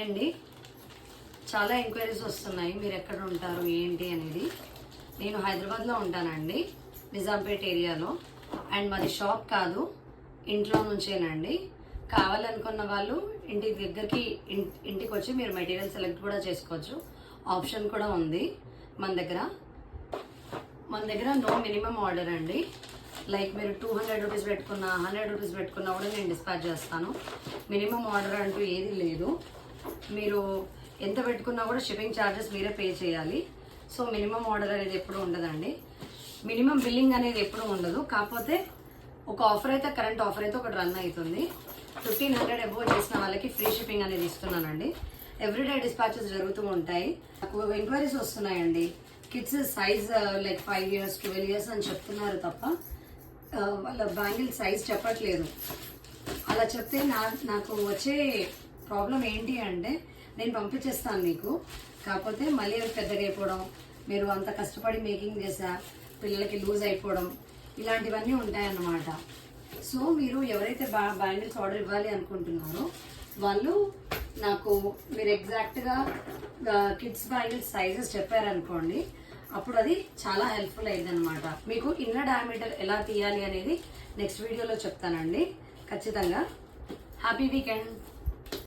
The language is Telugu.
అండి చాలా ఎంక్వైరీస్ వస్తున్నాయి మీరు ఎక్కడ ఉంటారు ఏంటి అనేది. నేను హైదరాబాద్లో ఉంటానండి, నిజాంపేట్ ఏరియాలో. అండ్ మాది షాప్ కాదు, ఇంట్లో నుంచేనండి. కావాలనుకున్న వాళ్ళు ఇంటికి వచ్చి మీరు మెటీరియల్ సెలెక్ట్ కూడా చేసుకోవచ్చు. ఆప్షన్ కూడా ఉంది మన దగ్గర నో మినిమం ఆర్డర్ అండి. లైక్ మీరు 200 రూపీస్ పెట్టుకున్నా 100 రూపీస్ పెట్టుకున్నా కూడా నేను డిస్పాచ్ చేస్తాను. మినిమం ఆర్డర్ అంటూ ఏది లేదు. మీరు ఎంత పెట్టుకున్నా కూడా షిప్పింగ్ ఛార్జెస్ మీరే పే చేయాలి. సో మినిమం ఆర్డర్ అనేది ఎప్పుడు ఉండదండి, మినిమం బిల్లింగ్ అనేది ఎప్పుడు ఉండదు. కాకపోతే ఒక ఆఫర్ అయితే, కరెంట్ ఆఫర్ అయితే ఒకటి రన్ అవుతుంది. 1500 అబోవ్ చేసిన వాళ్ళకి ఫ్రీ షిప్పింగ్ అనేది ఇస్తున్నానండి. ఎవ్రీడే డిస్పాచెస్ జరుగుతూ ఉంటాయి. నాకు ఎంక్వైరీస్ వస్తున్నాయండి. Kids size like 5 years 12 years అని చెప్తున్నారు తప్ప వాళ్ళ బ్యాంగిల్ సైజ్ చెప్పట్లేదు. అలా చెప్తే నాకు వచ్చే ప్రాబ్లం ఏంటి అంటే, నేను పంపించేస్తాను మీకు, కాకపోతే మళ్ళీ అవి పెద్దగా అయిపోవడం, మీరు అంత కష్టపడి మేకింగ్ చేసా పిల్లలకి లూజ్ అయిపోవడం, ఇలాంటివన్నీ ఉంటాయన్నమాట. సో మీరు ఎవరైతే బ్యాంగిల్స్ ఆర్డర్ ఇవ్వాలి అనుకుంటున్నారో వాళ్ళు నాకు మీరు ఎగ్జాక్ట్గా కిడ్స్ బ్యాంగిల్స్ సైజెస్ చెప్పారనుకోండి, అప్పుడు అది చాలా హెల్ప్ఫుల్ అయింది అనమాట. మీకు ఇన్నర్ డయామీటర్ ఎలా తీయాలి అనేది నెక్స్ట్ వీడియోలో చెప్తానండి ఖచ్చితంగా. Happy weekend.